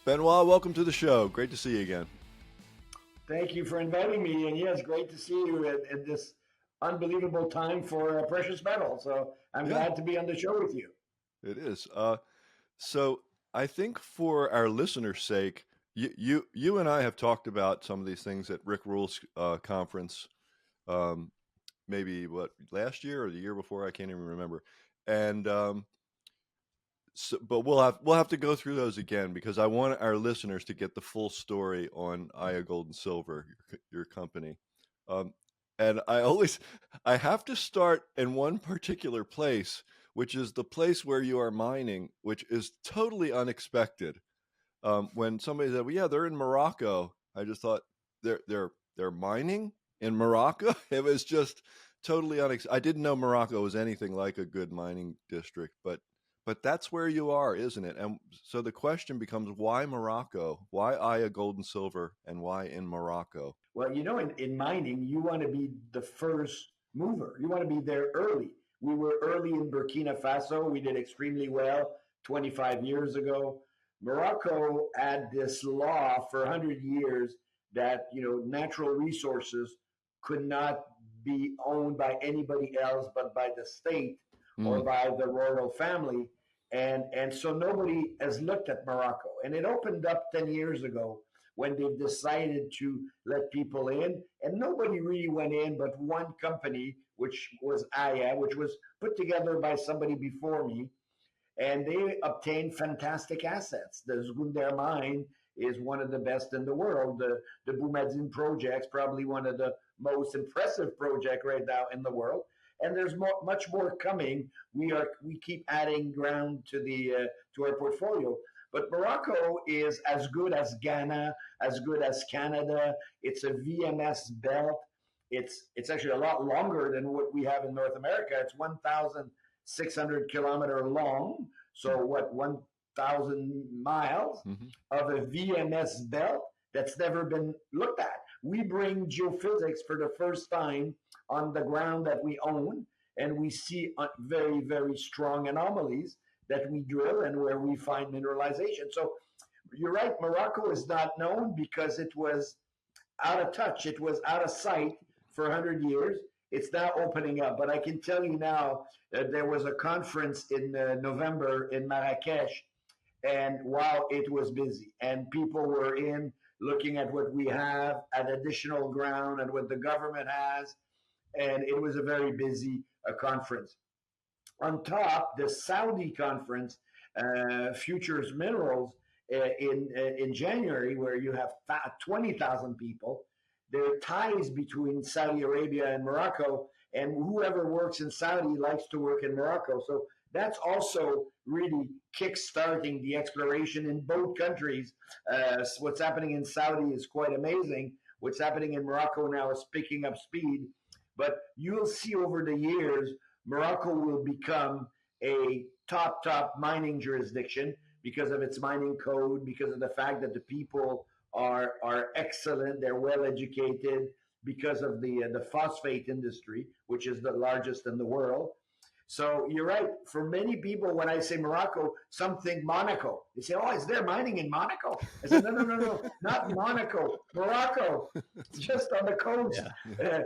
Benoit, welcome to the show. Great to see you again. Thank you for inviting me. And yes, great to see you at this unbelievable time for precious metal. So I'm Yeah, glad to be on the show with you. it is. So I think for our listeners' sake, you and I have talked about some of these things at Rick Rule's conference, um, maybe last year or the year before, I can't even remember. And but we'll have to go through those again because I want our listeners to get the full story on AYA Gold and Silver, your company. Um, and I have to start in one particular place, which is the place where you are mining, which is totally unexpected. When somebody said, "Well, yeah, they're in Morocco," I just thought they're mining in Morocco. It was just totally unexpected. I didn't know Morocco was anything like a good mining district, but that's where you are, isn't it? And so the question becomes, why Morocco? Why AYA Gold and Silver, and why in Morocco? Well, in mining, you want to be the first mover. You want to be there early. We were early in Burkina Faso. We did extremely well 25 years ago. Morocco had this law for 100 years that, natural resources could not be owned by anybody else but by the state or Mm, by the royal family. And so nobody has looked at Morocco. And it opened up 10 years ago when they decided to let people in. And nobody really went in but one company, which was AYA, which was put together by somebody before me. And they obtained fantastic assets. The Zgounder mine is one of the best in the world. The Boumadine project's probably one of the most impressive project right now in the world. And there's much more coming. We keep adding ground to our portfolio. But Morocco is as good as Ghana, as good as Canada. It's a VMS belt. It's actually a lot longer than what we have in North America. It's 1,600 kilometer long. So what 1,000 miles hmm of a VMS belt that's never been looked at. We bring geophysics for the first time on the ground that we own, and we see very, very strong anomalies that we drill and where we find mineralization. So you're right, Morocco is not known because it was out of touch, it was out of sight for 100 years. It's now opening up. But I can tell you now, there was a conference in November in Marrakesh, and wow, it was busy. And people were in looking at what we have, at additional ground, and what the government has, and it was a very busy conference. On top, the Saudi conference, Futures Minerals, in January, where you have 20,000 people. There are ties between Saudi Arabia and Morocco, and whoever works in Saudi likes to work in Morocco. So that's also really kick-starting the exploration in both countries. What's happening in Saudi is quite amazing. What's happening in Morocco now is picking up speed. But you'll see over the years, Morocco will become a top mining jurisdiction because of its mining code, because of the fact that the people are excellent, they're well educated, because of the phosphate industry, which is the largest in the world. So you're right. For many people, when I say Morocco, some think Monaco. They say, "Oh, is there mining in Monaco?" I said, "No, not Monaco, Morocco, just on the coast, Yeah.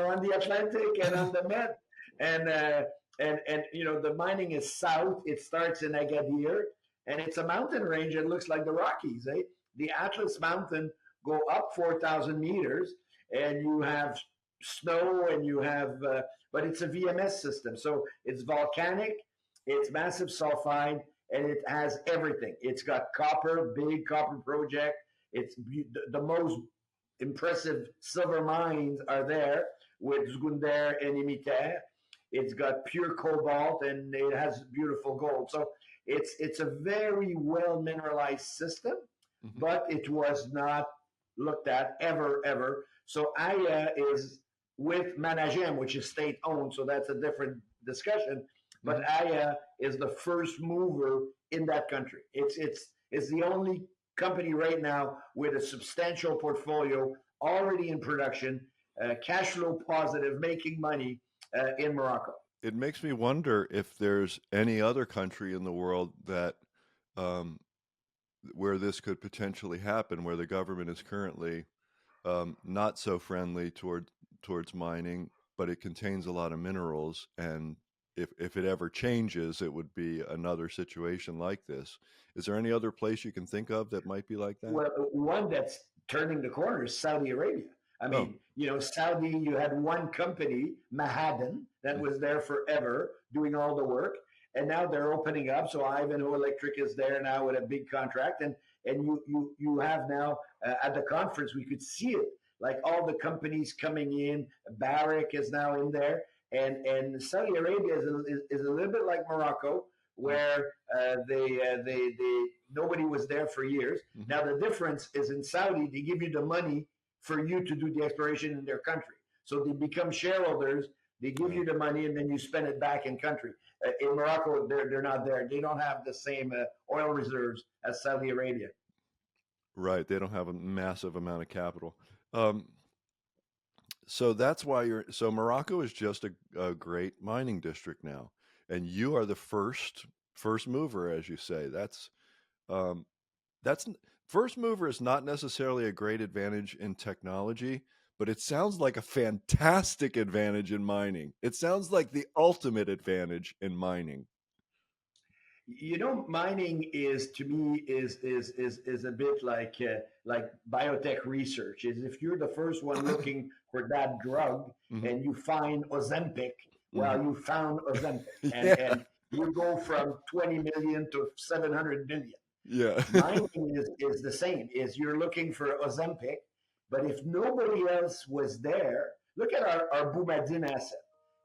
on the Atlantic and on the Med." And the mining is south. It starts in Agadir, and it's a mountain range. It looks like the Rockies. The Atlas Mountain go up 4,000 meters, and you have snow, and you have but it's a VMS system. So it's volcanic, it's massive sulfide, and it has everything. It's got copper, big copper project. It's the most impressive silver mines are there with Zgounder and Imiter. It's got pure cobalt and it has beautiful gold. So it's a very well mineralized system, hmm but it was not looked at ever. So AYA is with Managem, which is state owned, so that's a different discussion. But hmm AYA is the first mover in that country. It's the only company right now with a substantial portfolio already in production, cash flow positive, making money in Morocco. It makes me wonder if there's any other country in the world that um, where this could potentially happen, where the government is currently not so friendly towards mining, but it contains a lot of minerals, and if it ever changes, it would be another situation like this. Is there any other place you can think of that might be like that? Well, one that's turning the corner is Saudi Arabia. I Oh, mean, Saudi, you had one company, Mahadan, that yeah. was there forever doing all the work. And now they're opening up. So Ivanhoe Electric is there now with a big contract. And you have now at the conference, we could see it, like all the companies coming in. Barrick is now in there. And Saudi Arabia is a little bit like Morocco, where they nobody was there for years. Mm-hmm. Now the difference is in Saudi, they give you the money for you to do the exploration in their country. So they become shareholders. They give you the money, and then you spend it back in country. In Morocco, they're not there. They don't have the same oil reserves as Saudi Arabia. Right. They don't have a massive amount of capital. Um, so that's why so Morocco is just a great mining district now, and you are the first mover, as you say. Um, that's first mover is not necessarily a great advantage in technology, but it sounds like a fantastic advantage in mining. It sounds like the ultimate advantage in mining. Mining is to me is a bit like biotech research. Is if you're the first one looking for that drug Mm-hmm. and you find Ozempic, well, Mm-hmm. you found Ozempic, Yeah. and you go from 20 million to 700 million. Yeah. Mining is the same. Is you're looking for Ozempic, but if nobody else was there, look at our Boumadine asset.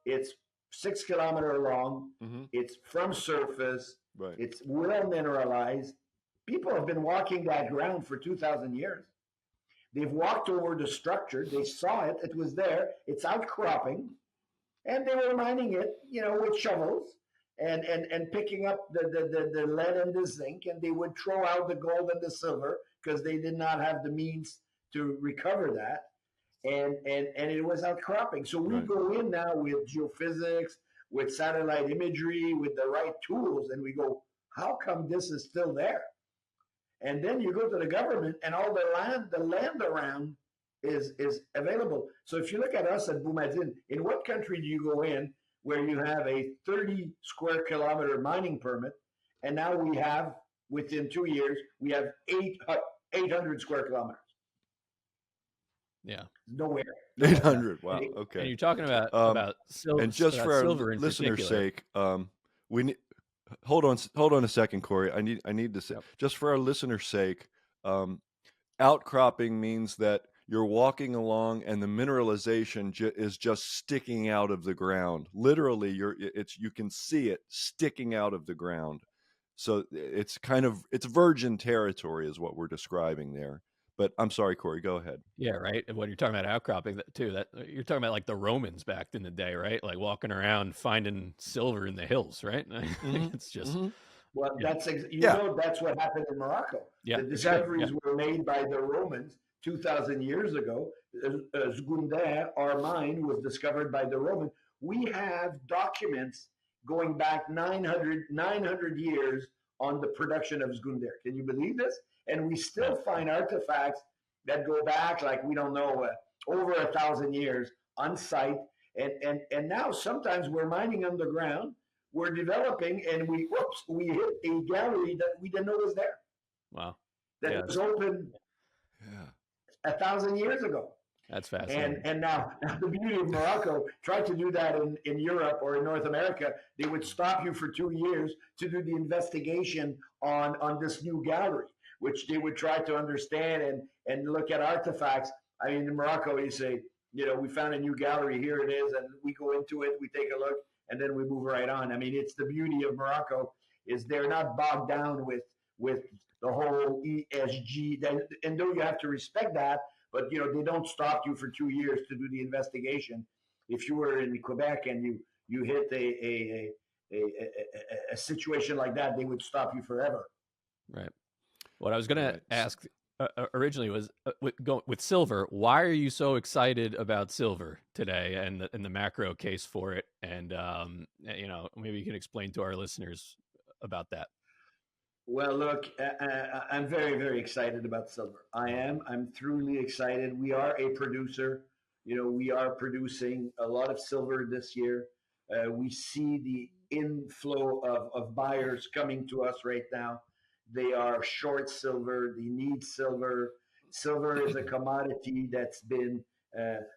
It's 6 kilometer long. Mm-hmm. It's from surface. Right. It's well mineralized. People have been walking that ground for 2,000 years. They've walked over the structure. They saw it. It was there. It's outcropping. And they were mining it, with shovels and picking up the lead and the zinc. And they would throw out the gold and the silver because they did not have the means to recover that. And it was outcropping. So we Right. go in now with geophysics, with satellite imagery, with the right tools, and we go, how come this is still there? And then you go to the government, and all the land around is available. So if you look at us at Boumadine, in what country do you go in where you have a 30 square kilometer mining permit, and now we have within 2 years we have 800 square kilometers? Yeah. Nowhere. 800. Wow. And Okay. you're talking about And just for our silver in listeners' particular. sake, we need hold on a second, Corey. I need to say, Yep. just for our listeners' sake, outcropping means that you're walking along and the mineralization is just sticking out of the ground. Literally, you can see it sticking out of the ground. So it's it's virgin territory is what we're describing there. But I'm sorry, Corey, go ahead. Yeah, right. And when you're talking about outcropping too, that you're talking about like the Romans back in the day, right? Like walking around finding silver in the hills, right? Mm-hmm. It's just Mm-hmm. Well, yeah. that's what happened in Morocco. Yeah, The exactly. discoveries were made by the Romans 2,000 years ago. Zgounder, our mine, was discovered by the Romans. We have documents going back 900 years on the production of Zgounder. Can you believe this? And we still find artifacts that go back, like, we don't know, over 1,000 years on site. And now sometimes we're mining underground, we're developing, and we hit a gallery that we didn't know was there, Wow. that Yeah, was open Yeah. 1,000 years ago. that's fascinating. And now the beauty of Morocco, try to do that in Europe or in North America, they would stop you for 2 years to do the investigation on this new gallery, which they would try to understand and look at artifacts. I mean, in Morocco, you say, we found a new gallery, here it is, and we go into it, we take a look, and then we move right on. I mean, it's the beauty of Morocco, is they're not bogged down with the whole ESG, and though you have to respect that, but they don't stop you for 2 years to do the investigation. If you were in Quebec and you hit a situation like that, they would stop you forever. Right. What I was going Right. to ask originally was with silver. Why are you so excited about silver today and the macro case for it? And maybe you can explain to our listeners about that. Well, look, I'm very, very excited about silver. I am. I'm truly excited. We are a producer. We are producing a lot of silver this year. We see the inflow of buyers coming to us right now. They are short silver. They need silver. Silver is a commodity that's been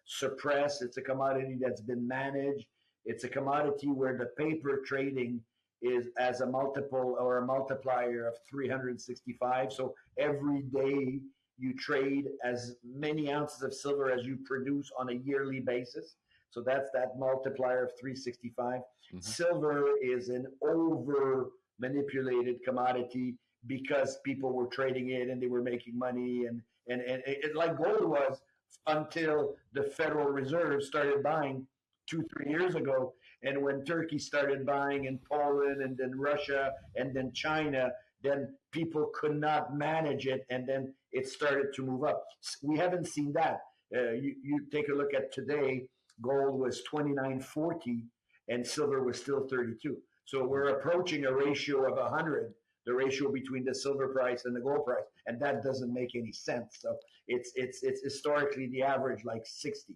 suppressed. It's a commodity that's been managed. It's a commodity where the paper trading is as a multiple or a multiplier of 365. So every day you trade as many ounces of silver as you produce on a yearly basis. So that's that multiplier of 365. Mm-hmm. Silver is an over manipulated commodity because people were trading it and they were making money and it, like gold was until the Federal Reserve started buying 2-3 years ago. And when Turkey started buying in Poland and then Russia and then China, then people could not manage it. And then it started to move up. We haven't seen that. You take a look at today, gold was 29.40 and silver was still 32. So we're approaching a ratio of 100, the ratio between the silver price and the gold price. And that doesn't make any sense. So it's historically the average like 60.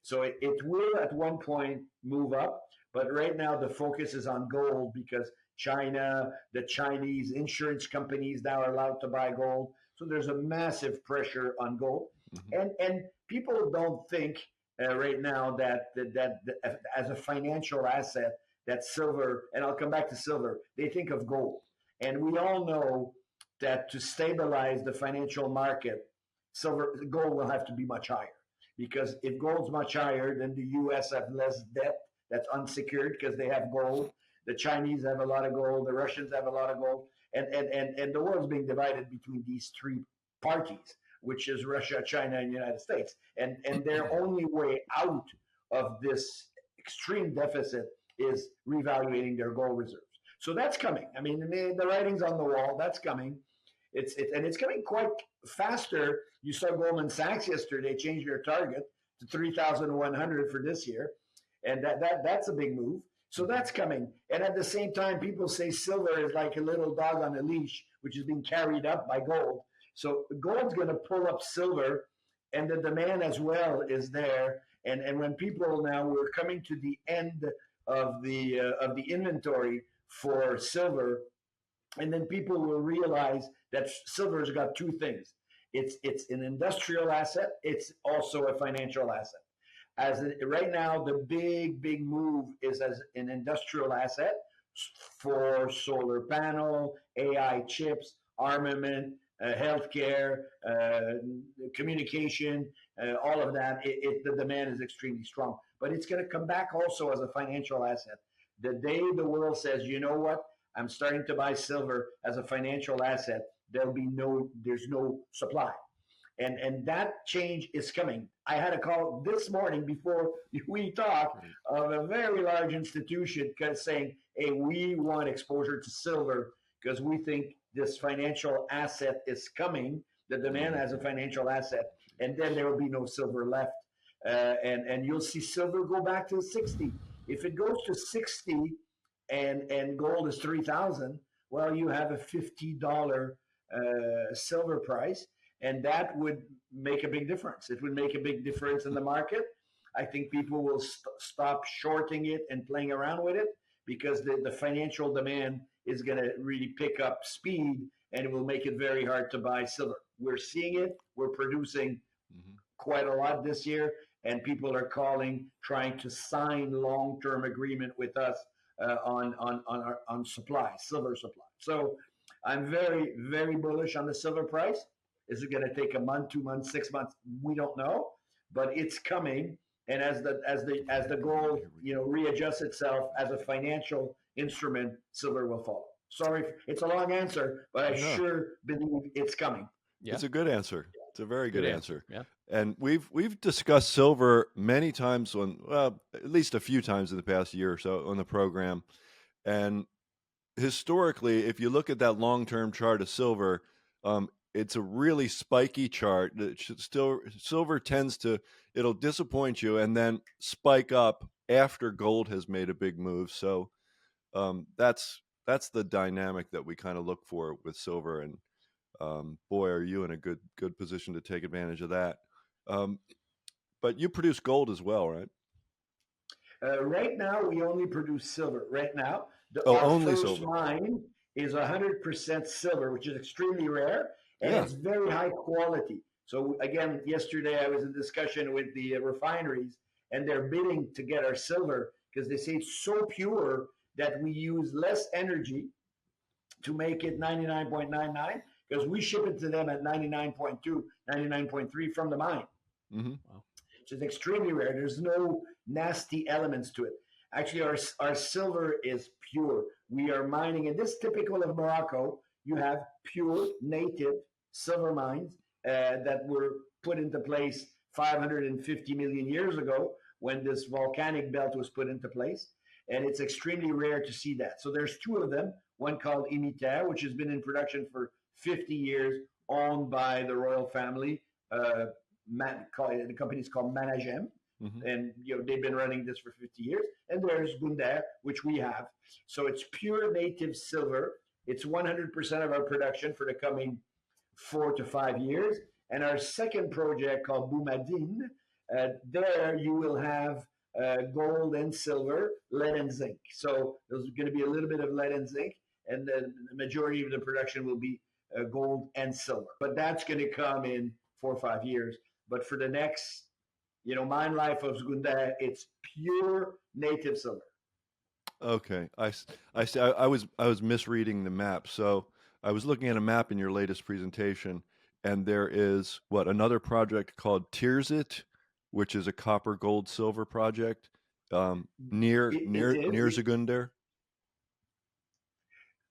So it will at one point move up, but right now the focus is on gold because China, the Chinese insurance companies now are allowed to buy gold. So there's a massive pressure on gold. Mm-hmm. And people don't think right now that as a financial asset, that silver, and I'll come back to silver, they think of gold. And we all know that to stabilize the financial market, gold will have to be much higher. Because if gold's much higher, then the U.S. have less debt that's unsecured because they have gold. The Chinese have a lot of gold. The Russians have a lot of gold. And the world's being divided between these three parties, which is Russia, China, and the United States. And their only way out of this extreme deficit is revaluating their gold reserves. So that's coming. I mean, the writing's on the wall. That's coming. It's coming quite faster. You saw Goldman Sachs yesterday change their target to 3,100 for this year, and that's a big move. So that's coming. And at the same time, people say silver is like a little dog on a leash, which is being carried up by gold. So gold's going to pull up silver, and the demand as well is there. And when people now we're coming to the end of the inventory for silver, and then people will realize that silver's got two things. It's an industrial asset. It's also a financial asset. Right now, the big move is as an industrial asset for solar panel, AI chips, armament, healthcare, communication, all of that. The demand is extremely strong. But it's going to come back also as a financial asset. The day the world says, you know what, I'm starting to buy silver as a financial asset, there's no supply. And that change is coming. I had a call this morning before we talked of a very large institution saying, hey, we want exposure to silver because we think this financial asset is coming, the demand as a financial asset, and then there will be no silver left. And you'll see silver go back to 60. If it goes to 60 and gold is 3,000, well, you have a $50 silver price. And that would make a big difference. It would make a big difference in the market. I think people will stop shorting it and playing around with it because the financial demand is going to really pick up speed and it will make it very hard to buy silver. We're seeing it. We're producing quite a lot this year, and people are trying to sign long-term agreement with us on supply, silver supply. So I'm very, very bullish on the silver price. Is it going to take a month, 2 months, 6 months? We don't know, but it's coming. And as the gold readjusts itself as a financial instrument, silver will follow. Sorry, it's a long answer, but I sure believe it's coming. Yeah. It's a good answer. It's a very good answer. Yeah. And we've discussed silver many times at least a few times in the past year or so on the program. And historically, if you look at that long-term chart of silver, it's a really spiky chart. Silver it'll disappoint you and then spike up after gold has made a big move. So that's that's the dynamic that we kind of look for with silver. And boy, are you in a good position to take advantage of that. But you produce gold as well, right? Right now, we only produce silver. Right now, Oh, our only first silver. mine is 100% silver, which is extremely rare, and Yeah. it's very high quality. So again, yesterday I was in discussion with the refineries, and they're bidding to get our silver because they say it's so pure that we use less energy to make it 99.99 because we ship it to them at 99.2, 99.3 from the mine. Mm-hmm. Wow. Which is extremely rare. There's no nasty elements to it. Actually, our silver is pure. We are mining, and this is typical of Morocco. You have pure native silver mines that were put into place 550 million years ago when this volcanic belt was put into place. And it's extremely rare to see that. So there's two of them, one called Imiter, which has been in production for 50 years, owned by the royal family. The company is called Managem, Mm-hmm. and they've been running this for 50 years. And there's Gounder, which we have. So it's pure native silver. It's 100% of our production for the coming 4 to 5 years. And our second project called Boumadine, there you will have gold and silver, lead and zinc. So there's going to be a little bit of lead and zinc, and then the majority of the production will be gold and silver. But that's going to come in 4 or 5 years. But for the next, mine life of Zgounder, it's pure native silver. Okay, I see. I was misreading the map. So I was looking at a map in your latest presentation, and there is another project called Tirzit, which is a copper, gold, silver project near Zgounder.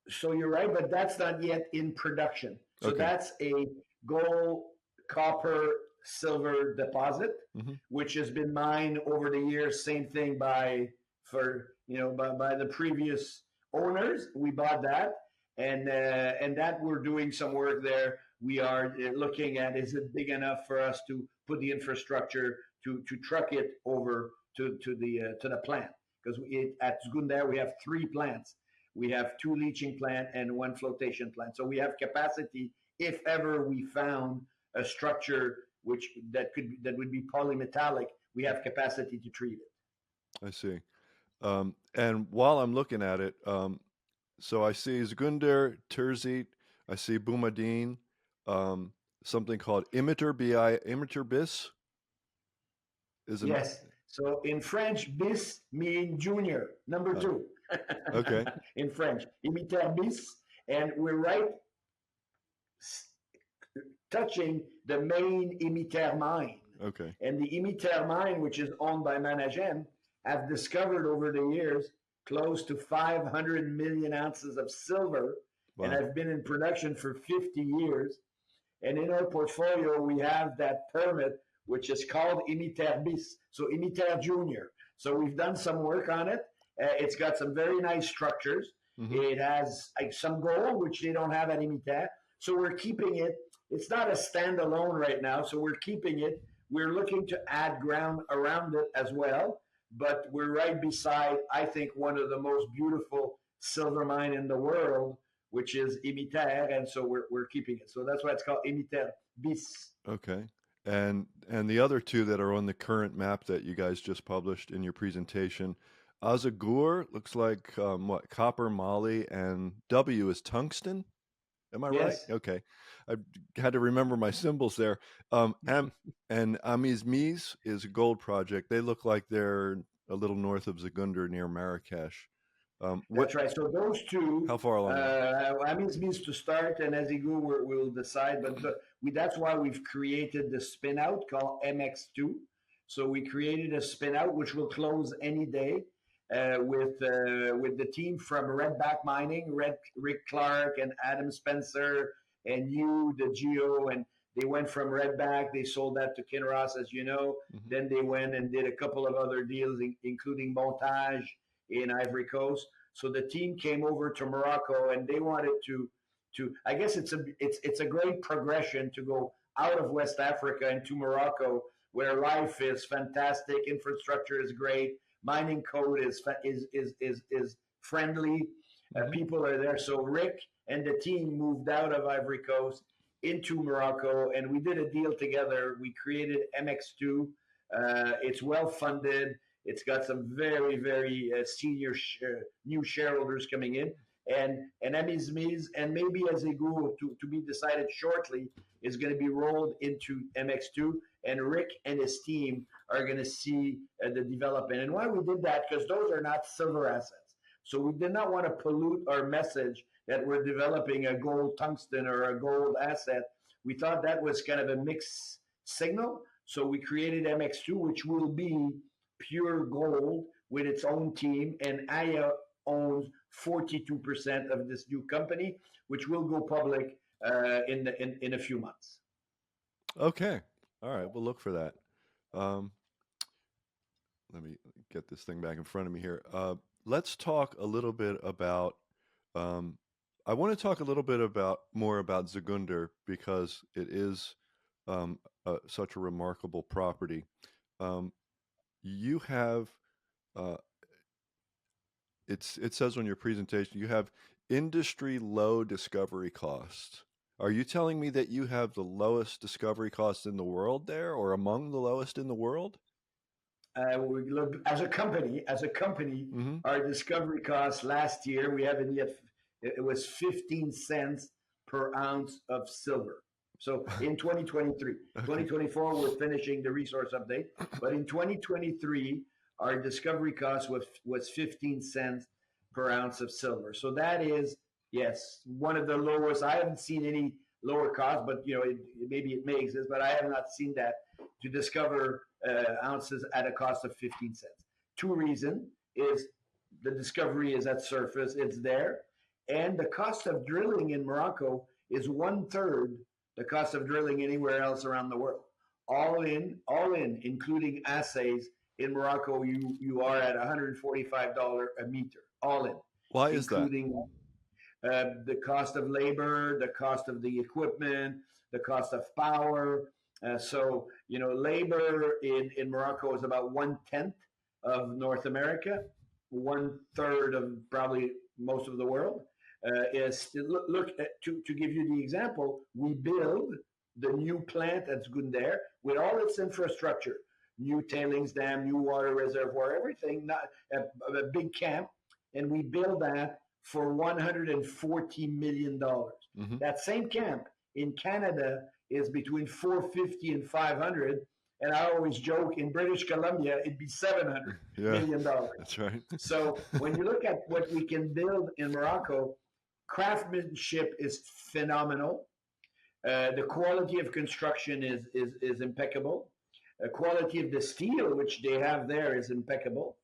So you're right, but that's not yet in production. So Okay. that's a gold, copper, silver deposit, Mm-hmm. which has been mined over the years. Same thing by the previous owners. We bought that, and that we're doing some work there. We are looking at, is it big enough for us to put the infrastructure to truck it over to the plant? Because at Zgounder we have 3 plants. We have 2 leaching plant and 1 flotation plant. So we have capacity if ever we found a structure that would be polymetallic. We have capacity to treat it. I see. And while I'm looking at it, so I see Zgounder, Tirzit, I see Boumadine, something called Imiter bis. Yes. So in French, bis means junior, number 2. Okay. In French, Imiter bis, and we're right touching the main Imiter mine. Okay. And the Imiter mine, which is owned by Managem, have discovered over the years close to 500 million ounces of silver. Wow. And have been in production for 50 years. And in our portfolio, we have that permit, which is called Imiter bis, so Imiter Junior. So we've done some work on it. It's got some very nice structures. Mm-hmm. It has some gold, which they don't have at Imiter. So we're keeping it. It's not a standalone right now, so we're keeping it. We're looking to add ground around it as well. But we're right beside, I think, one of the most beautiful silver mine in the world, which is Imiter, and so we're keeping it. So that's why it's called Imiter bis. Okay. And the other 2 that are on the current map that you guys just published in your presentation, Azagur looks like copper, moly, and W is tungsten. Am I right? Okay. I had to remember my symbols there. And Amizmiz is a gold project. They look like they're a little north of Zgounder near Marrakesh. That's right. So those 2. How far along? Amizmiz to start, and as you go, we'll decide. But that's why we've created the spin out called MX2. So we created a spin out which will close any day. With the team from Redback Mining, Rick Clark and Adam Spencer and the Geo, and they went from Redback. They sold that to Kinross, as you know. Mm-hmm. Then they went and did a couple of other deals, including Montage in Ivory Coast. So the team came over to Morocco, and they wanted to. I guess it's a great progression to go out of West Africa into Morocco, where life is fantastic, infrastructure is great. Mining code is friendly. People are there. So Rick and the team moved out of Ivory Coast into Morocco, and we did a deal together. We created MX2. It's well funded. It's got some very, very senior new shareholders coming in. And Amizmiz, and maybe as a group to be decided shortly, is going to be rolled into MX2. And Rick and his team are going to see the development. And why we did that, because those are not silver assets. So we did not want to pollute our message that we're developing a gold tungsten or a gold asset. We thought that was kind of a mixed signal. So we created MX2, which will be pure gold with its own team. And AYA owns 42% of this new company, which will go public in a few months. Okay. All right. We'll look for that. Let me get this thing back in front of me here. Let's talk a little bit about, I want to talk a little bit more about Zgounder, because it is such a remarkable property. You have, it says on your presentation, you have industry low discovery costs. Are you telling me that you have the lowest discovery costs in the world there, or among the lowest in the world? We look as a company. Our discovery cost last year, we haven't yet. It was 15 cents per ounce of silver. So in 2023, 2024, we're finishing the resource update. But in 2023, our discovery cost was 15 cents per ounce of silver. So that is, yes, one of the lowest. I haven't seen any lower cost, but maybe it may exist, but I have not seen that to discover ounces at a cost of 15 cents. Two reasons is the discovery is at surface, it's there, and the cost of drilling in Morocco is 1/3 the cost of drilling anywhere else around the world. All in, including assays in Morocco, you are at $145 a meter, all in. Why is that? Including the cost of labor, the cost of the equipment, the cost of power. So labor in Morocco is about 1/10 of North America, 1/3 of probably most of the world. Look to give you the example, we build the new plant at Zgounder with all its infrastructure, new tailings dam, new water reservoir, everything, not a big camp, and we build that for $140 million. That same camp in Canada is between $450 and $500, and I always joke, in British Columbia it'd be $700 million. That's right. So when you look at what we can build in Morocco, craftsmanship is phenomenal. The quality of construction is impeccable. The quality of the steel, which they have there, is impeccable.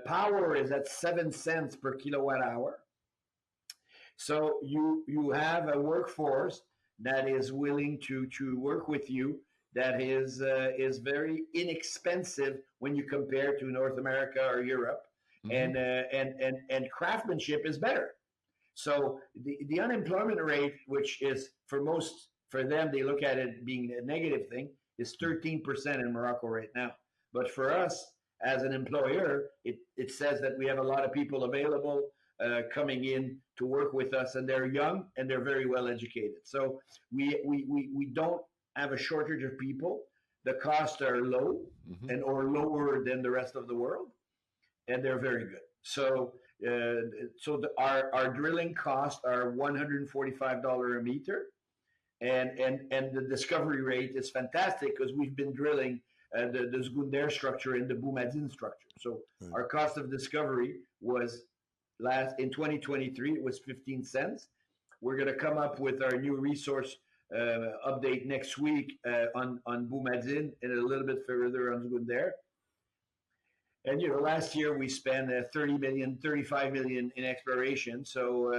Power is at 7 cents per kilowatt hour. So you have a workforce that is willing to work with you, that is very inexpensive when you compare to North America or Europe, and craftsmanship is better. So the unemployment rate, which is for them, they look at it being a negative thing, is 13% in Morocco right now. But for us, as an employer, it says that we have a lot of people available coming in to work with us, and they're young and they're very well educated. So we don't have a shortage of people. The costs are low or lower than the rest of the world, and they're very good. So our drilling costs are $145 a meter, and the discovery rate is fantastic because we've been drilling the Zgounder structure and the Boumadine structure. So our cost of discovery was in 2023, it was 15 cents. We're going to come up with our new resource update next week on Boumadine and a little bit further on Zgounder. And last year we spent 35 million in exploration. So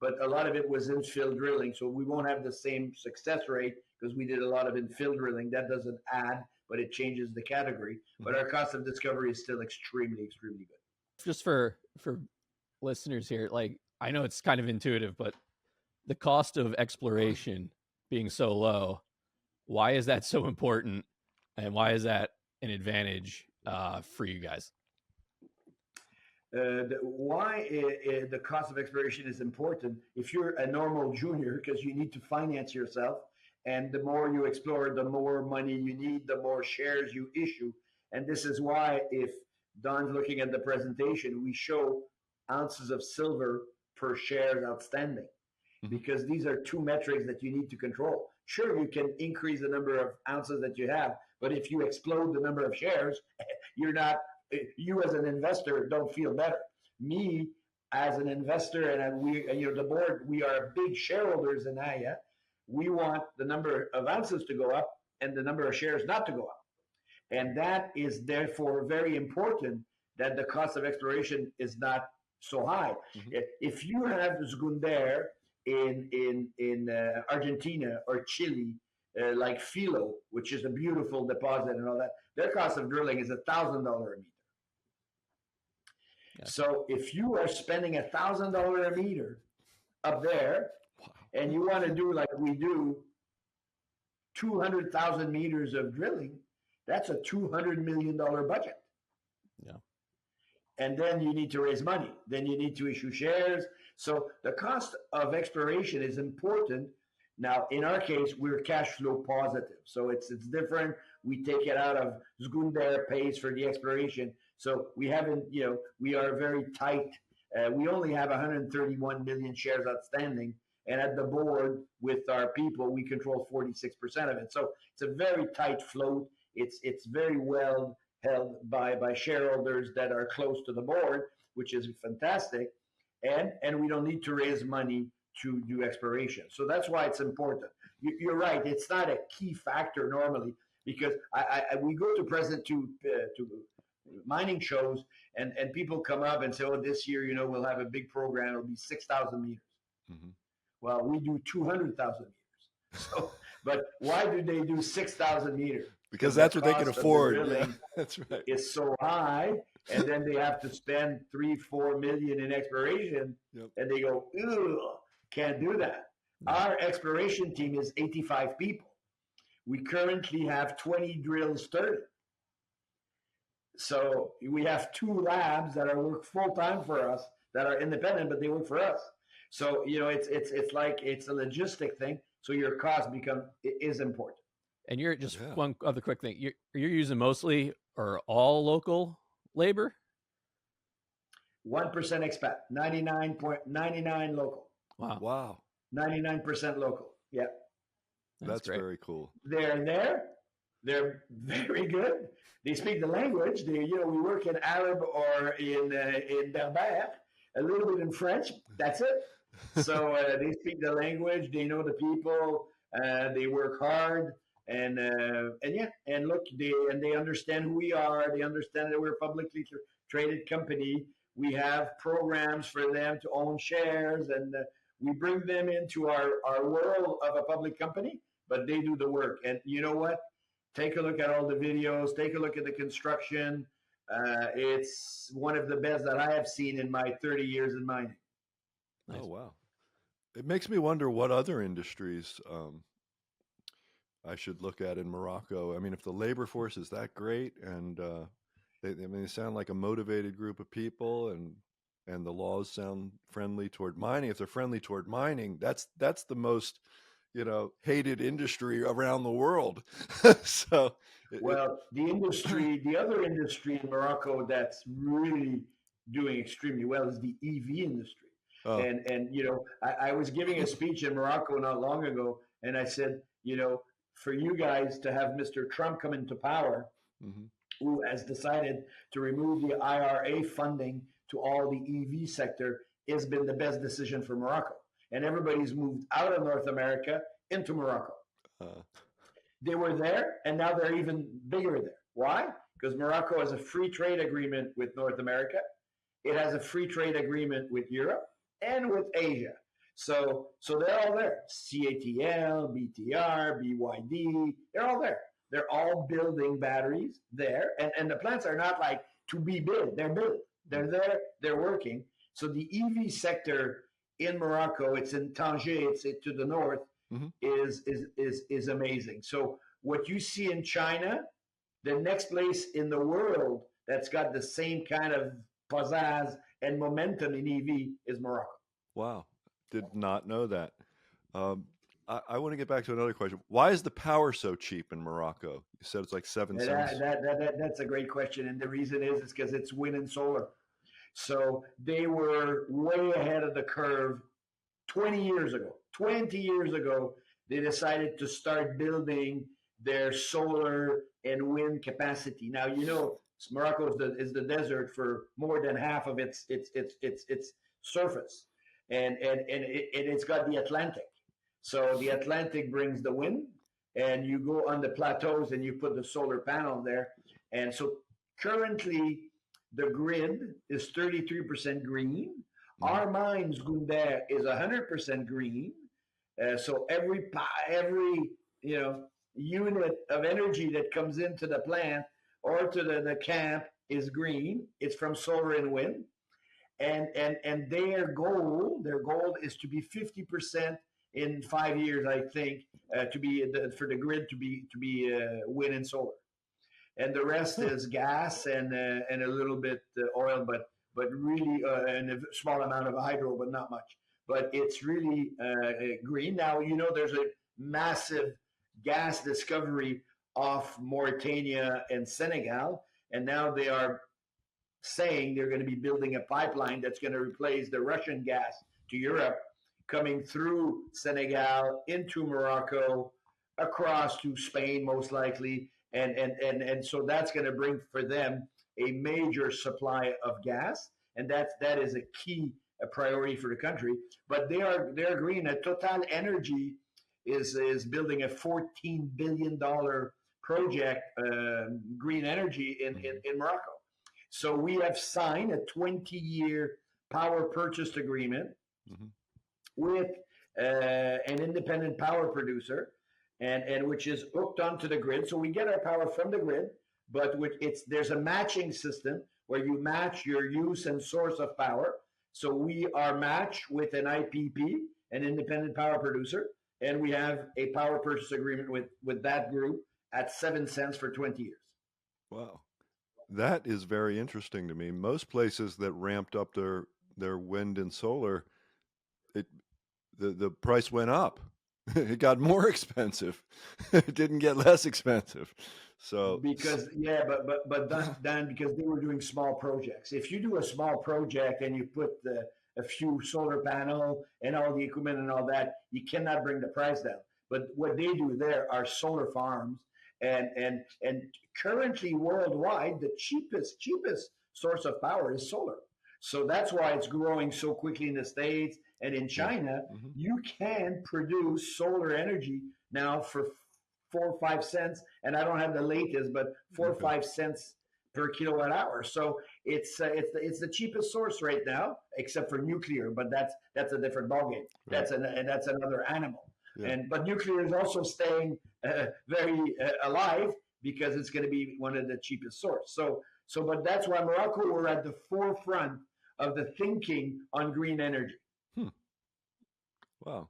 but a lot of it was infill drilling. So we won't have the same success rate because we did a lot of infill drilling. That doesn't add, but it changes the category. But our cost of discovery is still extremely, extremely good. Just for listeners here, like, I know it's kind of intuitive, but the cost of exploration being so low, why is that so important, and why is that an advantage for you guys? why the cost of exploration is important if you're a normal junior, because you need to finance yourself. And the more you explore, the more money you need, the more shares you issue. And this is why, if Don's looking at the presentation, we show ounces of silver per share outstanding, because these are two metrics that you need to control. Sure, you can increase the number of ounces that you have, but if you explode the number of shares, you're not, you as an investor don't feel better. Me as an investor, and we, the board, we are big shareholders in AYA. We want the number of ounces to go up and the number of shares not to go up. And that is therefore very important, that the cost of exploration is not so high. If you have Zgounder in Argentina or Chile, like Filo, which is a beautiful deposit and all that, their cost of drilling is $1,000 a meter. Yeah. So if you are spending $1,000 a meter up there, and you want to do like we do, 200,000 meters of drilling, that's a $200 million budget. Yeah. And then you need to raise money. Then you need to issue shares. So the cost of exploration is important. Now, in our case, we're cash flow positive. So it's different. We take it out of Zgounder pays for the exploration. So we haven't, we are very tight. We only have 131 million shares outstanding. And at the board with our people, we control 46% of it. So it's a very tight float. It's very well held by shareholders that are close to the board, which is fantastic. And we don't need to raise money to do exploration. So that's why it's important. You're right. It's not a key factor normally, because we go to mining shows, and people come up and say, oh, this year, we'll have a big program. It'll be 6,000 meters. Well, we do 200,000 meters. So, but why do they do 6,000 meters? Because that's what they can afford. Yeah, that's right. It's so high, and then they have to spend $3-4 million in exploration, and they go, ugh, can't do that. Our exploration team is 85 people. We currently have 20 drills started. So we have 2 labs that are work full time for us, that are independent, but they work for us. So it's like it's a logistic thing. So your cost is important. And you're just one other quick thing. You're using mostly or all local labor? 1% expat, 99.99 local. Wow. 99% local. Yeah. That's very cool. They're there. They're very good. They speak the language. We work in Arab or in Berber, a little bit in French. That's it. So they speak the language. They know the people. They work hard. And look, they understand who we are. They understand that we're a publicly traded company. We have programs for them to own shares, and we bring them into our world of a public company, but they do the work. And you know what? Take a look at all the videos. Take a look at the construction. It's one of the best that I have seen in my 30 years in mining. Nice. Oh, wow. It makes me wonder what other industries I should look at in Morocco. I mean, if the labor force is that great, and they sound like a motivated group of people, and the laws sound friendly toward mining. If they're friendly toward mining, that's the most, hated industry around the world. So, the other industry in Morocco that's really doing extremely well is the EV industry. Oh. And I was giving a speech in Morocco not long ago, and I said, for you guys to have Mr. Trump come into power, who has decided to remove the IRA funding to all the EV sector, has been the best decision for Morocco. And everybody's moved out of North America into Morocco. They were there, and now they're even bigger there. Why? Because Morocco has a free trade agreement with North America. It has a free trade agreement with Europe and with Asia. So they're all there. CATL, BTR, BYD, they're all there. They're all building batteries there. And the plants are not like to be built. They're built. They're there. They're working. So the EV sector in Morocco, it's in Tanger, it's to the north, is amazing. So what you see in China, the next place in the world that's got the same kind of pizzazz and momentum in EV is Morocco. Wow. Did not know that. I want to get back to another question. Why is the power so cheap in Morocco? You said it's like 7 cents. That's a great question. And the reason is because it's wind and solar. So they were way ahead of the curve 20 years ago. 20 years ago, they decided to start building their solar and wind capacity. Now, Morocco is the desert for more than half of its surface. And it's got the Atlantic. So the Atlantic brings the wind, and you go on the plateaus and you put the solar panel there. And so currently the grid is 33% green. Our mines, Gounder, is 100% green. So every unit of energy that comes into the plant or to the camp is green. It's from solar and wind. And their goal is to be 50% in 5 years, I think, for the grid to be wind and solar, and the rest is gas and a little bit oil, but really and a small amount of hydro, but not much. But it's really green. Now there's a massive gas discovery off Mauritania and Senegal, and now they are saying they're going to be building a pipeline that's going to replace the Russian gas to Europe, coming through Senegal into Morocco, across to Spain most likely, and so that's going to bring for them a major supply of gas, and that is a key priority for the country. But they're green. Total Energy is building a $14 billion project, green energy in Morocco. So we have signed a 20-year power purchase agreement with an independent power producer, and which is hooked onto the grid. So we get our power from the grid, but there's a matching system where you match your use and source of power. So we are matched with an IPP, an independent power producer, and we have a power purchase agreement with that group at 7 cents for 20 years. Wow. That is very interesting to me. Most places that ramped up their wind and solar, the price went up. It got more expensive. It didn't get less expensive. So because Dan, because they were doing small projects. If you do a small project and you put a few solar panel and all the equipment and all that, you cannot bring the price down. But what they do there are solar farms, and currently worldwide the cheapest source of power is solar. So that's why it's growing so quickly in the States and in China. You can produce solar energy now for 4 or 5 cents, and I don't have the latest, but 4 or 5 cents per kilowatt hour. So it's the cheapest source right now, except for nuclear, but that's a different ballgame. Right. That's another animal. Yeah. But nuclear is also staying very alive because it's going to be one of the cheapest sources. But that's why Morocco were at the forefront of the thinking on green energy. Wow.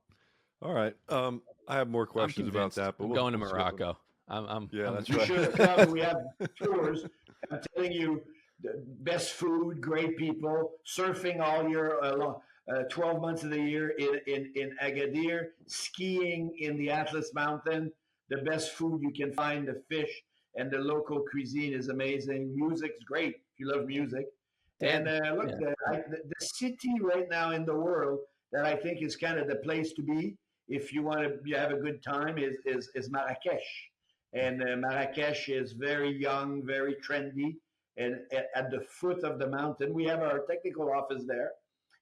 All right. I have more questions about that, but we're going to Morocco. That's right. Should come. We have tours. I'm telling you, the best food, great people, surfing all year long. 12 months of the year in Agadir, skiing in the Atlas Mountain, the best food you can find, the fish, and the local cuisine is amazing. Music's great if you love music. And the city right now in the world that I think is kind of the place to be if you want to have a good time is Marrakesh. And Marrakesh is very young, very trendy, and at the foot of the mountain. We have our technical office there.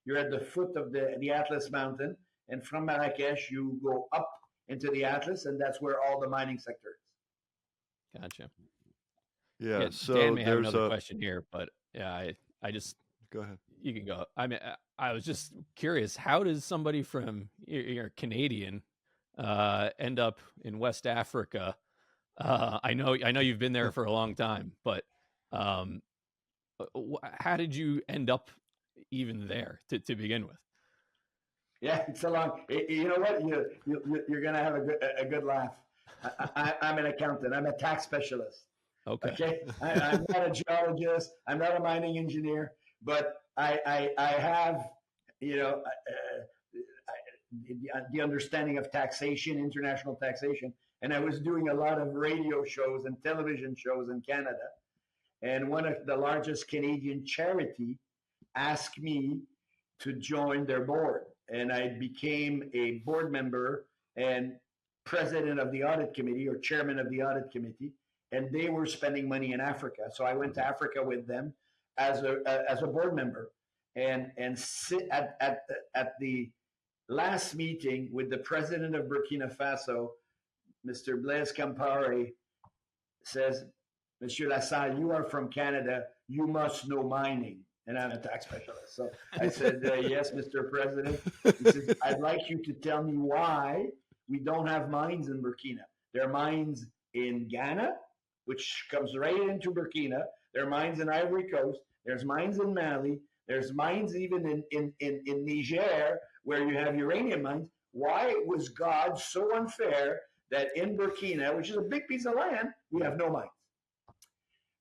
You're at the foot of the Atlas Mountain, and from Marrakesh, you go up into the Atlas, and that's where all the mining sector is. Gotcha. Yeah, so Dan may have another question here, but I just... Go ahead. You can go. I mean, I was just curious, how does somebody from, you're Canadian, end up in West Africa? I know you've been there for a long time, but how did you end up even there to begin with? Yeah, it's a long. You know what? You're gonna have a good laugh. I'm an accountant. I'm a tax specialist. Okay. I'm not a geologist. I'm not a mining engineer. but I have, you know, the understanding of taxation, international taxation, and I was doing a lot of radio shows and television shows in Canada. And one of the largest Canadian charity asked me to join their board, and I became a board member and president of the audit committee or chairman of the audit committee. And they were spending money in Africa, so I went to Africa with them as a board member, and sit at the last meeting with the president of Burkina Faso, Mr. Blaise Compaoré, says, Monsieur La Salle, you are from Canada, you must know mining. And I'm a tax specialist. So I said, yes, Mr. President. He says, I'd like you to tell me why we don't have mines in Burkina. There are mines in Ghana, which comes right into Burkina. There are mines in Ivory Coast. There's mines in Mali. There's mines even in Niger, where you have uranium mines. Why was God so unfair that in Burkina, which is a big piece of land, we have no mines?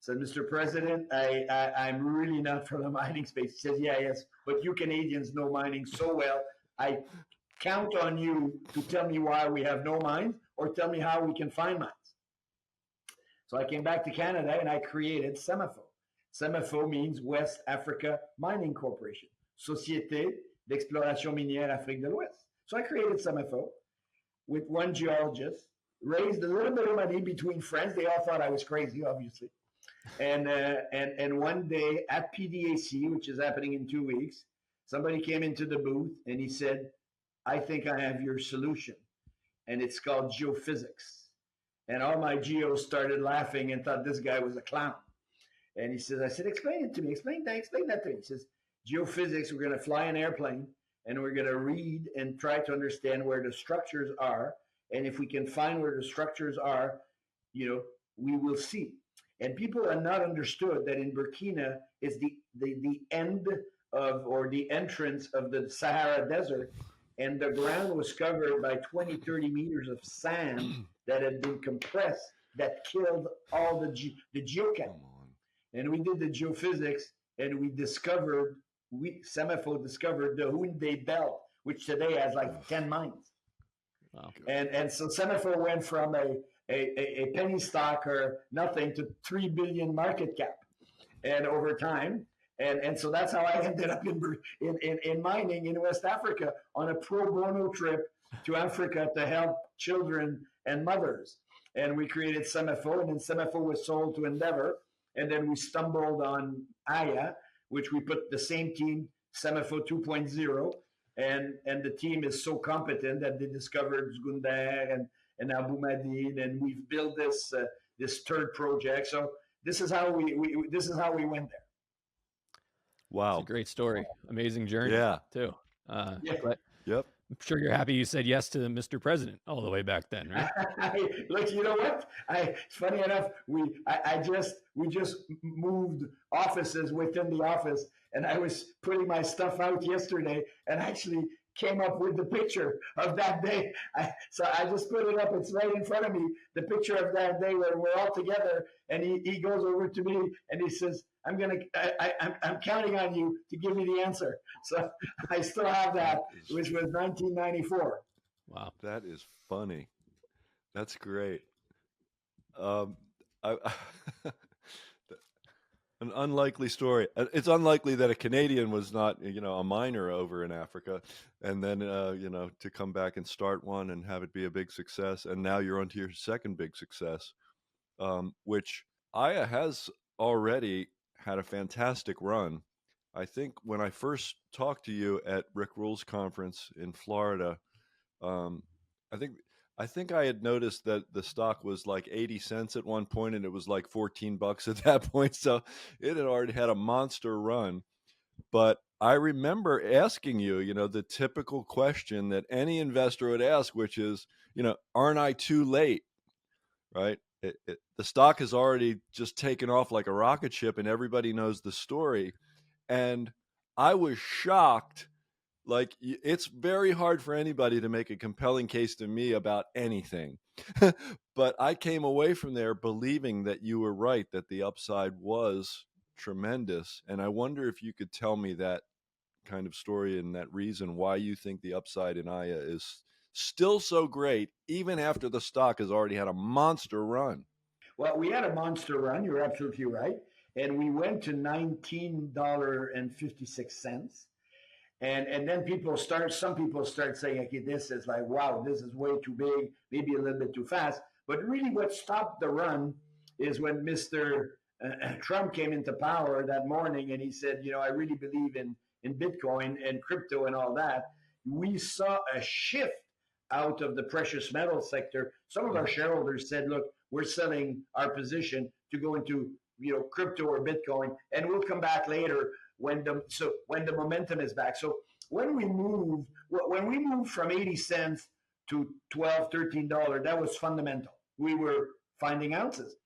Said, Mr. President, I'm really not from the mining space. He says, yes, but you Canadians know mining so well. I count on you to tell me why we have no mines or tell me how we can find mines. So I came back to Canada and I created SEMAFO. SEMAFO means West Africa Mining Corporation, Société d'Exploration Minière Afrique de l'Ouest. So I created SEMAFO with one geologist, raised a little bit of money between friends. They all thought I was crazy, obviously. And one day at PDAC, which is happening in 2 weeks, somebody came into the booth and he said, I think I have your solution. And it's called geophysics. And all my geos started laughing and thought this guy was a clown. And he says, I said, explain it to me. Explain that to me. He says, geophysics, we're going to fly an airplane and we're going to read and try to understand where the structures are. And if we can find where the structures are, we will see. And people are not understood that in Burkina is the end of, or the entrance of the Sahara Desert, and the ground was covered by 20, 30 meters of sand that had been compressed that killed all the geochem. And we did the geophysics, and we discovered, SEMAFO discovered the Houndé Belt, which today has like 10 mines. Wow. And so SEMAFO went from a penny stock or nothing to 3 billion market cap, and over time, and so that's how I ended up in mining in West Africa on a pro bono trip to Africa to help children and mothers. And we created SEMAFO, and then SEMAFO was sold to Endeavor, and then we stumbled on AYA, which we put the same team, SEMAFO 2.0, and the team is so competent that they discovered Zgounder and Abu Madin, and we've built this third project. So this is how we went there. Wow, it's a great story, amazing journey. Yeah, too. Yeah. But yep. I'm sure you're happy you said yes to Mr. President all the way back then, right? Look, you know what? Funny enough, we just moved offices within the office, and I was putting my stuff out yesterday, and actually came up with the picture of that day. So I just put it up. It's right in front of me. The picture of that day where we're all together, and he goes over to me and he says, I'm counting on you to give me the answer. So I still have that, which was 1994. Wow. That is funny. That's great. An unlikely story. It's unlikely that a Canadian was not, a miner over in Africa, and then, to come back and start one and have it be a big success. And now you're on to your second big success, which AYA has already had a fantastic run. I think when I first talked to you at Rick Rule's conference in Florida, I think I had noticed that the stock was like 80 cents at one point, and it was like $14 at that point. So it had already had a monster run. But I remember asking you, the typical question that any investor would ask, which is, aren't I too late? Right? The stock has already just taken off like a rocket ship, and everybody knows the story. And I was shocked. Like, it's very hard for anybody to make a compelling case to me about anything. But I came away from there believing that you were right, that the upside was tremendous. And I wonder if you could tell me that kind of story and that reason why you think the upside in AYA is still so great, even after the stock has already had a monster run. Well, we had a monster run. You're absolutely right. And we went to $19.56. And then some people start saying, okay, this is like, wow, this is way too big, maybe a little bit too fast. But really what stopped the run is when Mr. Trump came into power that morning and he said, I really believe in Bitcoin and crypto and all that. We saw a shift out of the precious metal sector. Some of our shareholders said, look, we're selling our position to go into crypto or Bitcoin, and we'll come back later when the momentum is back. So when we moved from 80 cents to $12, $13, that was fundamental. We were finding ounces.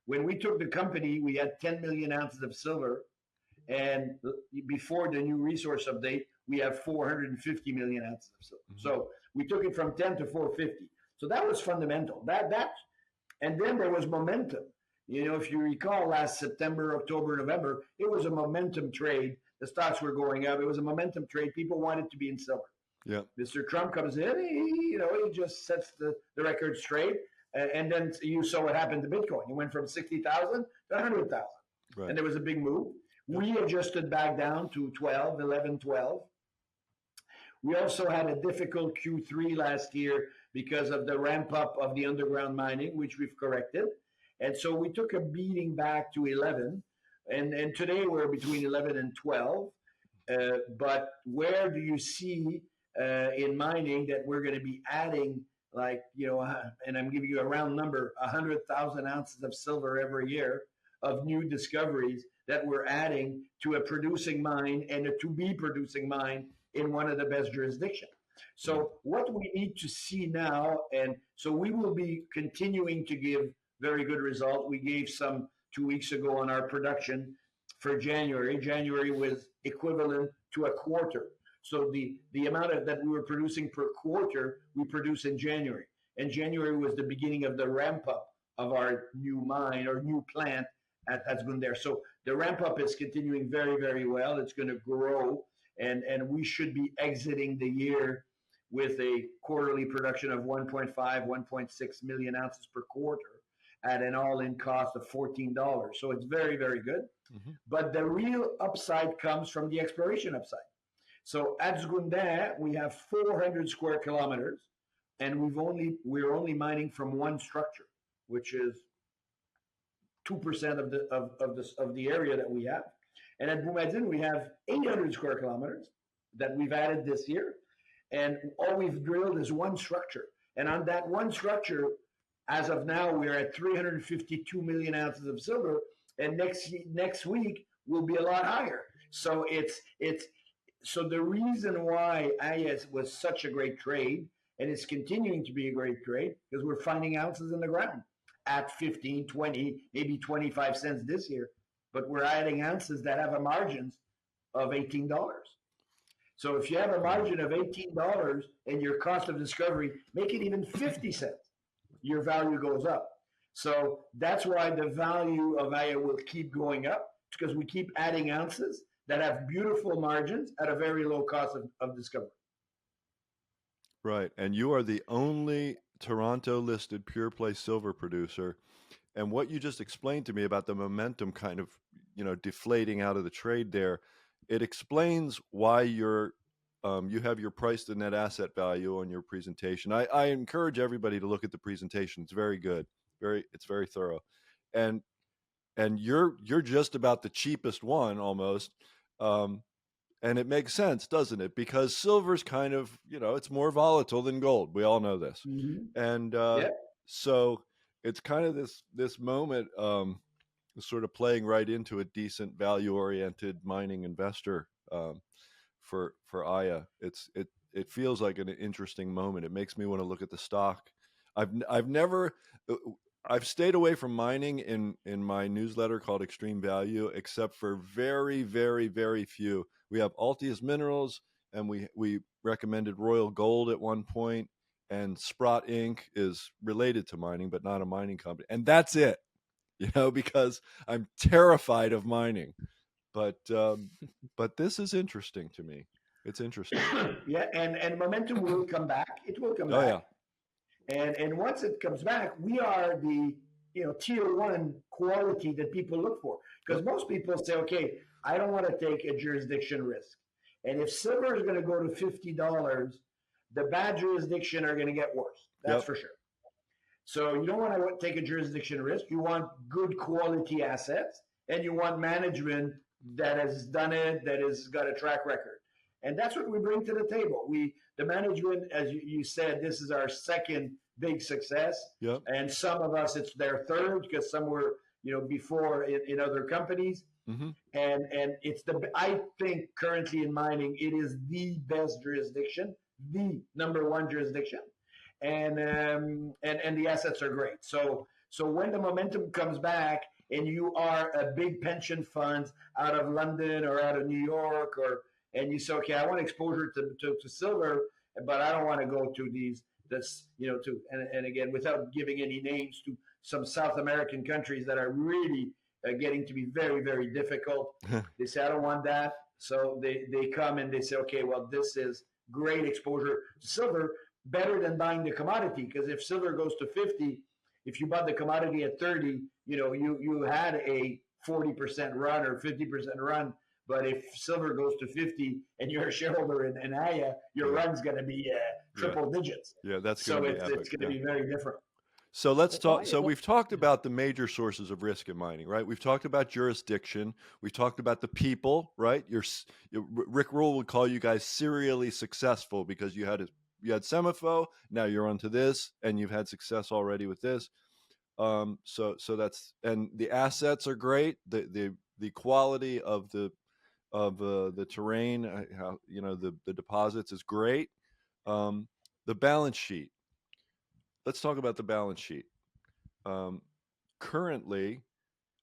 When we took the company, we had 10 million ounces of silver, and before the new resource update, we have 450 million ounces of silver. Mm-hmm. So we took it from 10 to 450. So that was fundamental. And then there was momentum. If you recall, last September, October, November, it was a momentum trade. The stocks were going up. It was a momentum trade. People wanted to be in silver. Yeah. Mr. Trump comes in, he just sets the record straight. And then you saw what happened to Bitcoin. It went from 60,000 to 100,000. Right. And there was a big move. We adjusted back down to 11, 12. We also had a difficult Q3 last year because of the ramp up of the underground mining, which we've corrected. And so we took a beating back to 11. And today we're between 11 and 12. But where do you see in mining that we're going to be adding, and I'm giving you a round number, 100,000 ounces of silver every year of new discoveries that we're adding to a producing mine and a to-be producing mine in one of the best jurisdictions. So what we need to see now, and so we will be continuing to give very good result. We gave some 2 weeks ago on our production for January. January was equivalent to a quarter. So the amount that we were producing per quarter, we produce in January. And January was the beginning of the ramp up of our new mine or new plant that's been there. So the ramp up is continuing very, very well. It's going to grow, and we should be exiting the year with a quarterly production of 1.5, 1.6 million ounces per quarter at an all-in cost of $14. So it's very, very good. Mm-hmm. But the real upside comes from the exploration upside. So at Zgounder, we have 400 square kilometers, and we're only mining from one structure, which is 2% of the area that we have. And at Boumadine, we have 800 square kilometers that we've added this year, and all we've drilled is one structure. And on that one structure, as of now, we're at 352 million ounces of silver, and next week will be a lot higher. So so the reason why AYA was such a great trade, and it's continuing to be a great trade, because we're finding ounces in the ground at 15, 20, maybe 25 cents this year, but we're adding ounces that have a margins of $18. So if you have a margin of $18 and your cost of discovery, make it even 50 cents, your value goes up. So that's why the value of AYA will keep going up, because we keep adding ounces that have beautiful margins at a very low cost of discovery. Right. And you are the only Toronto-listed pure play silver producer. And what you just explained to me about the momentum kind of, deflating out of the trade there, it explains why you have your price to net asset value on your presentation. I encourage everybody to look at the presentation. It's very good. It's very thorough. And you're just about the cheapest one almost. And it makes sense, doesn't it? Because silver's kind of, it's more volatile than gold. We all know this. Mm-hmm. And so it's kind of this moment sort of playing right into a decent value-oriented mining investor for AYA. It feels like an interesting moment. It makes me want to look at the stock. I've stayed away from mining in my newsletter called Extreme Value, except for very, very, very few. We have Altius Minerals, and we recommended Royal Gold at one point, and Sprott Inc. is related to mining, but not a mining company. And that's it, because I'm terrified of mining. but this is interesting to me. It's interesting. Yeah, and momentum will come back. It will come Oh back. yeah. And once it comes back, we are the tier one quality that people look for. Because most people say, okay, I don't want to take a jurisdiction risk. And if silver is going to go to $50, the bad jurisdiction are going to get worse. That's Yep. for sure. So you don't want to take a jurisdiction risk. You want good quality assets, and you want management that has done it, that has got a track record. And that's what we bring to the table. The management, as you said, this is our second big success. Yep. And some of us, it's their third, because some were, before in other companies. Mm-hmm. And it's I think currently in mining, it is the best jurisdiction, the number one jurisdiction. And the assets are great. So when the momentum comes back and you are a big pension fund out of London or out of New York, and you say, okay, I want exposure to silver, but I don't want to go to and again, without giving any names, to some South American countries that are really getting to be very, very difficult. They say, I don't want that. So they come and they say, okay, well, this is great exposure to silver, better than buying the commodity. Because if silver goes to 50, if you bought the commodity at 30, you had a 40% run or 50% run. But if silver goes to 50 and you're a shareholder in AYA, your run's going to be triple digits. Yeah, that's going to be epic. It's going to be very different. So let's talk. So we've talked about the major sources of risk in mining, right? We've talked about jurisdiction. We've talked about the people, right? Rick Rule would call you guys serially successful because you had SEMAFO, now you're onto this, and you've had success already with this. So that's, and the assets are great. The quality of the terrain, the deposits is great. The balance sheet. Let's talk about the balance sheet. Currently,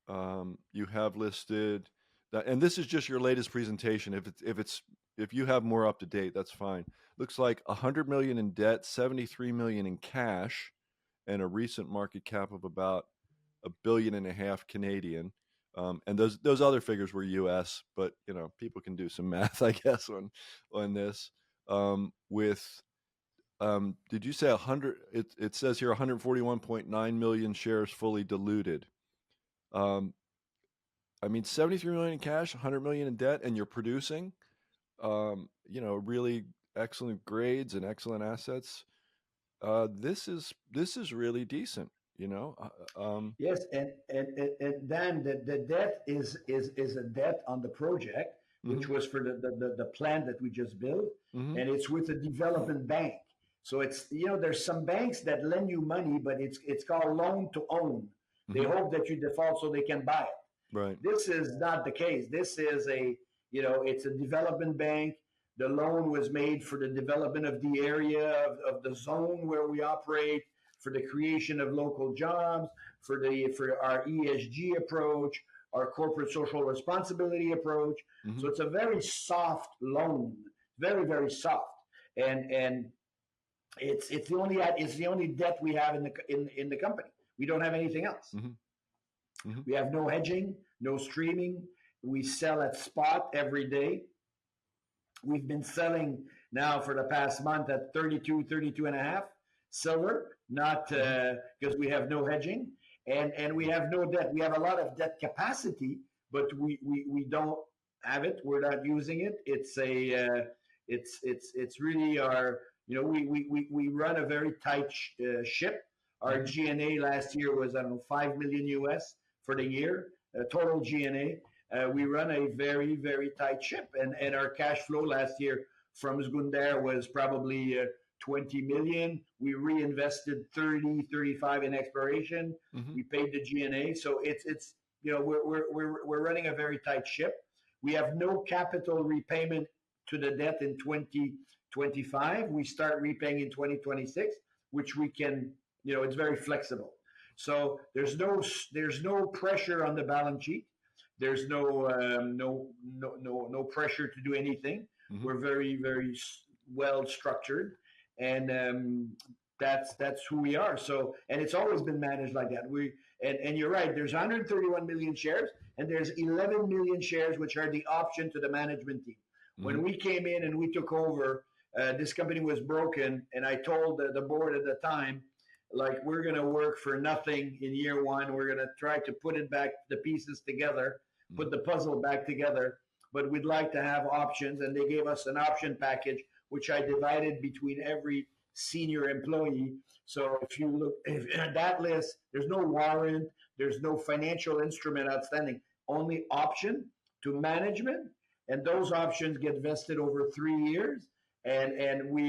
you have listed that, and this is just your latest presentation. If you have more up to date, that's fine. Looks like 100 million in debt, 73 million in cash, and a recent market cap of about $1.5 billion Canadian. And those other figures were U.S., but people can do some math, I guess, on this. Did you say 100? It says here 141.9 million shares fully diluted. 73 million in cash, 100 million in debt, and you're producing, really excellent grades and excellent assets. This is really decent. Yes, and Dan, the debt is a debt on the project, which was for the plant that we just built, and it's with a development bank. So it's there's some banks that lend you money, but it's called loan to own. They hope that you default so they can buy it. Right. This is not the case. This is it's a development bank. The loan was made for the development of the area of the zone where we operate, for the creation of local jobs, for our ESG approach, our corporate social responsibility approach. So it's a very soft loan, very, very soft, and it's the only debt we have in the company. We don't have anything else. We have no hedging, no streaming. We sell at spot every day. We've been selling now for the past month at 32 and a half silver, not because we have no hedging, and we have no debt. We have a lot of debt capacity, but we don't have it. We're not using it. It's really our, we run a very tight ship. Our G&A last year was, I don't know, $5 million US for the year, total G&A. We run a very, very tight ship, and our cash flow last year from Zgounder was probably 20 million. We reinvested 35 in exploration. We paid the G&A, so it's we're running a very tight ship. We have no capital repayment to the debt in 2025. We start repaying in 2026, which we can, it's very flexible. So there's no pressure on the balance sheet. There's no pressure to do anything. We're very, very well structured, and that's who we are. So, and it's always been managed like that. And you're right, there's 131 million shares, and there's 11 million shares, which are the option to the management team. When we came in and we took over, this company was broken, and I told the board at the time, like, we're going to work for nothing in year one. We're going to try to put it back, the pieces together, put the puzzle back together, but we'd like to have options. And they gave us an option package, which I divided between every senior employee. So if you look at that list, there's no warrant, there's no financial instrument outstanding, only option to management. And those options get vested over 3 years. And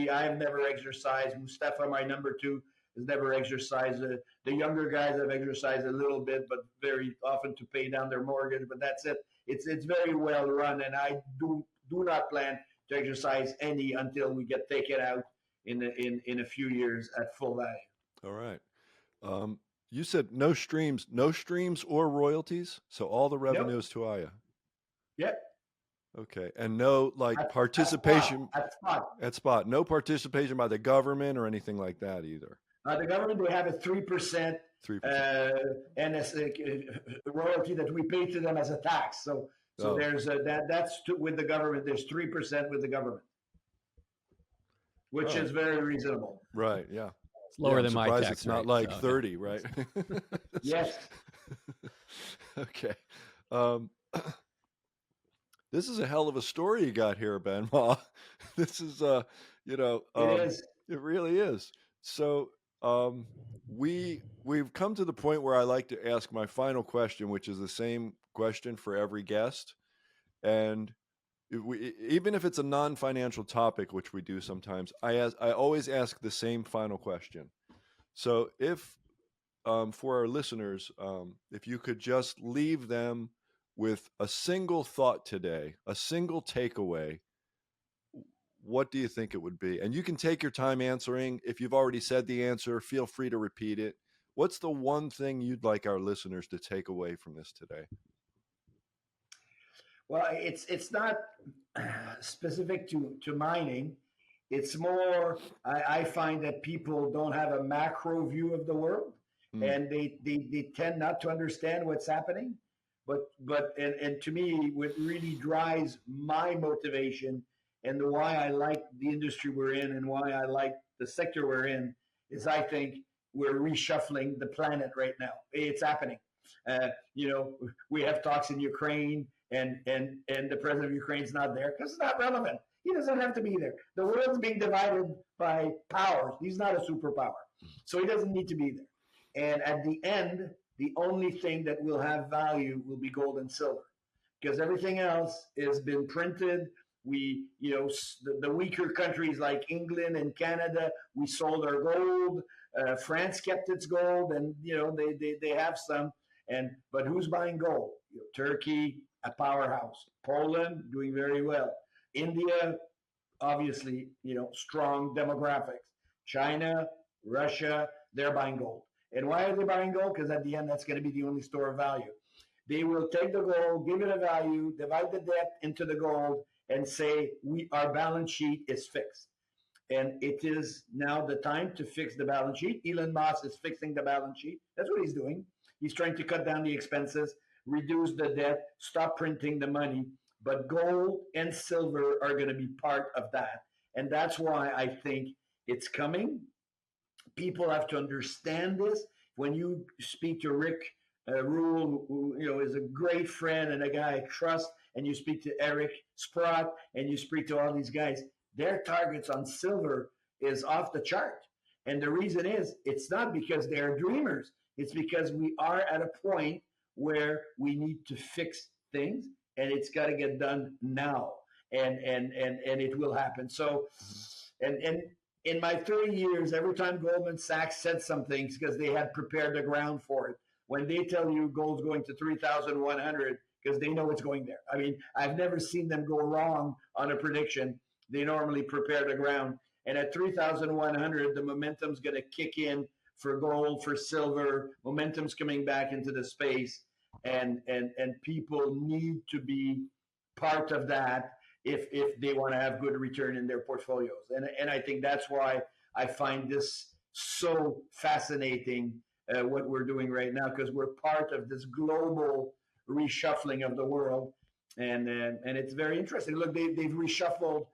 I've never exercised. Mustafa, my number two, has never exercised. The younger guys have exercised a little bit, but very often to pay down their mortgage. But that's it. It's very well run, and I do not plan to exercise any until we get taken out in a few years at full value. All right. You said no streams or royalties, so all the revenue is to AYA. Yep. Okay, and no participation at spot. No participation by the government or anything like that either. The government, they have a 3%, 3%. and a royalty that we pay to them as a tax. So there's that's with the government. There's 3% with the government, which is very reasonable. Right. Yeah. It's lower than my tax. It's not like 30, right? Yes. Okay. This is a hell of a story you got here, Benoit. This is, it is. It really is. So we've come to the point where I like to ask my final question, which is the same question for every guest. And even if it's a non-financial topic, which we do sometimes, I always ask the same final question. So if, for our listeners, if you could just leave them with a single thought today, a single takeaway, what do you think it would be? And you can take your time answering. If you've already said the answer, feel free to repeat it. What's the one thing you'd like our listeners to take away from this today? Well, it's not specific to mining. It's more, I find that people don't have a macro view of the world, and they tend not to understand what's happening. But to me, what really drives my motivation and why I like the industry we're in and why I like the sector we're in is I think we're reshuffling the planet right now. It's happening. We have talks in Ukraine, and the president of Ukraine is not there because it's not relevant. He doesn't have to be there. The world's being divided by powers. He's not a superpower, so he doesn't need to be there. And at the end, the only thing that will have value will be gold and silver, because everything else has been printed. The weaker countries like England and Canada, we sold our gold. France kept its gold, and they have some. But who's buying gold? Turkey, a powerhouse. Poland doing very well. India, obviously, strong demographics. China, Russia, they're buying gold. And why are they buying gold? Because at the end, that's going to be the only store of value. They will take the gold, give it a value, divide the debt into the gold, and say, our balance sheet is fixed. And it is now the time to fix the balance sheet. Elon Musk is fixing the balance sheet. That's what he's doing. He's trying to cut down the expenses, reduce the debt, stop printing the money. But gold and silver are going to be part of that. And that's why I think it's coming. People have to understand this. When you speak to Rick Rule, who is a great friend and a guy I trust, and you speak to Eric Sprott, and you speak to all these guys, their targets on silver is off the chart. And the reason is, it's not because they're dreamers. It's because we are at a point where we need to fix things, and it's got to get done now. And it will happen. So, and in my 30 years, every time Goldman Sachs said something, it's because they had prepared the ground for it. When they tell you gold's going to 3,100, because they know it's going there. I mean, I've never seen them go wrong on a prediction. They normally prepare the ground. And at 3,100, the momentum's going to kick in for gold, for silver. Momentum's coming back into the space. And people need to be part of that if they want to have good return in their portfolios. And I think that's why I find this so fascinating what we're doing right now, because we're part of this global reshuffling of the world, and it's very interesting. Look, they've reshuffled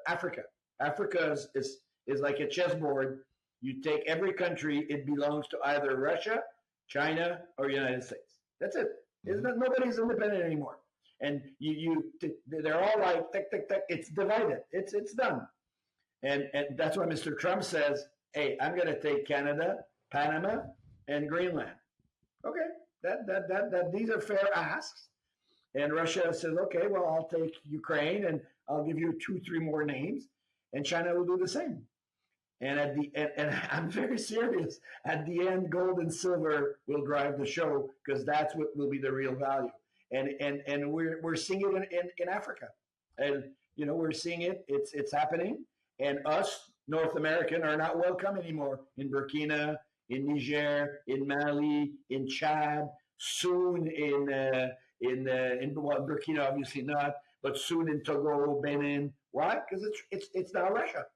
Africa. Africa is like a chessboard. You take every country, it belongs to either Russia, China, or United States. That's it. Nobody's independent anymore. And they're all like, tick, tick, tick. It's divided. It's done. And that's why Mr. Trump says, hey, I'm going to take Canada, Panama, and Greenland. Okay, that these are fair asks. And Russia says, okay, well, I'll take Ukraine and I'll give you 2-3 more names. And China will do the same. And and I'm very serious. At the end, gold and silver will drive the show, because that's what will be the real value. And we're seeing it in Africa, and we're seeing it. It's happening. And us North American are not welcome anymore in Burkina, in Niger, in Mali, in Chad, soon in Burkina, obviously not, but soon in Togo, Benin. Why? Because it's now Russia.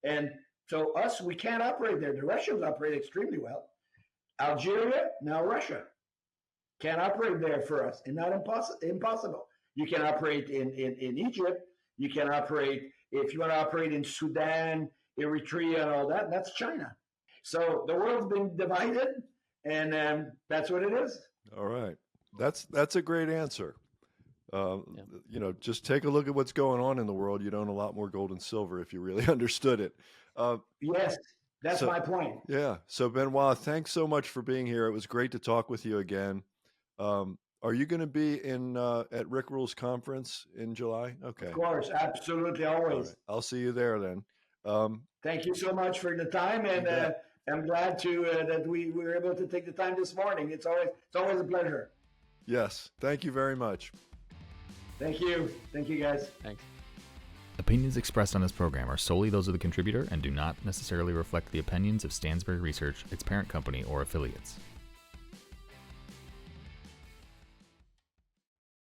And so us, we can't operate there. The Russians operate extremely well. Algeria, now Russia. Can't operate there for us, and not impossible. You can operate in Egypt. You can operate, if you want to operate in Sudan, Eritrea, and all that, that's China. So the world's been divided, and that's what it is. All right. That's a great answer. Just take a look at what's going on in the world. You'd own a lot more gold and silver if you really understood it. Yes, that's my point. Yeah. So Benoit, thanks so much for being here. It was great to talk with you again. Are you going to be at Rick Rule's conference in July? Okay. Of course, absolutely, always. Right. I'll see you there then. Thank you so much for the time, and I'm glad that we were able to take the time this morning. It's always a pleasure. Yes. Thank you very much. Thank you. Thank you, guys. Thanks. Opinions expressed on this program are solely those of the contributor and do not necessarily reflect the opinions of Stansberry Research, its parent company, or affiliates.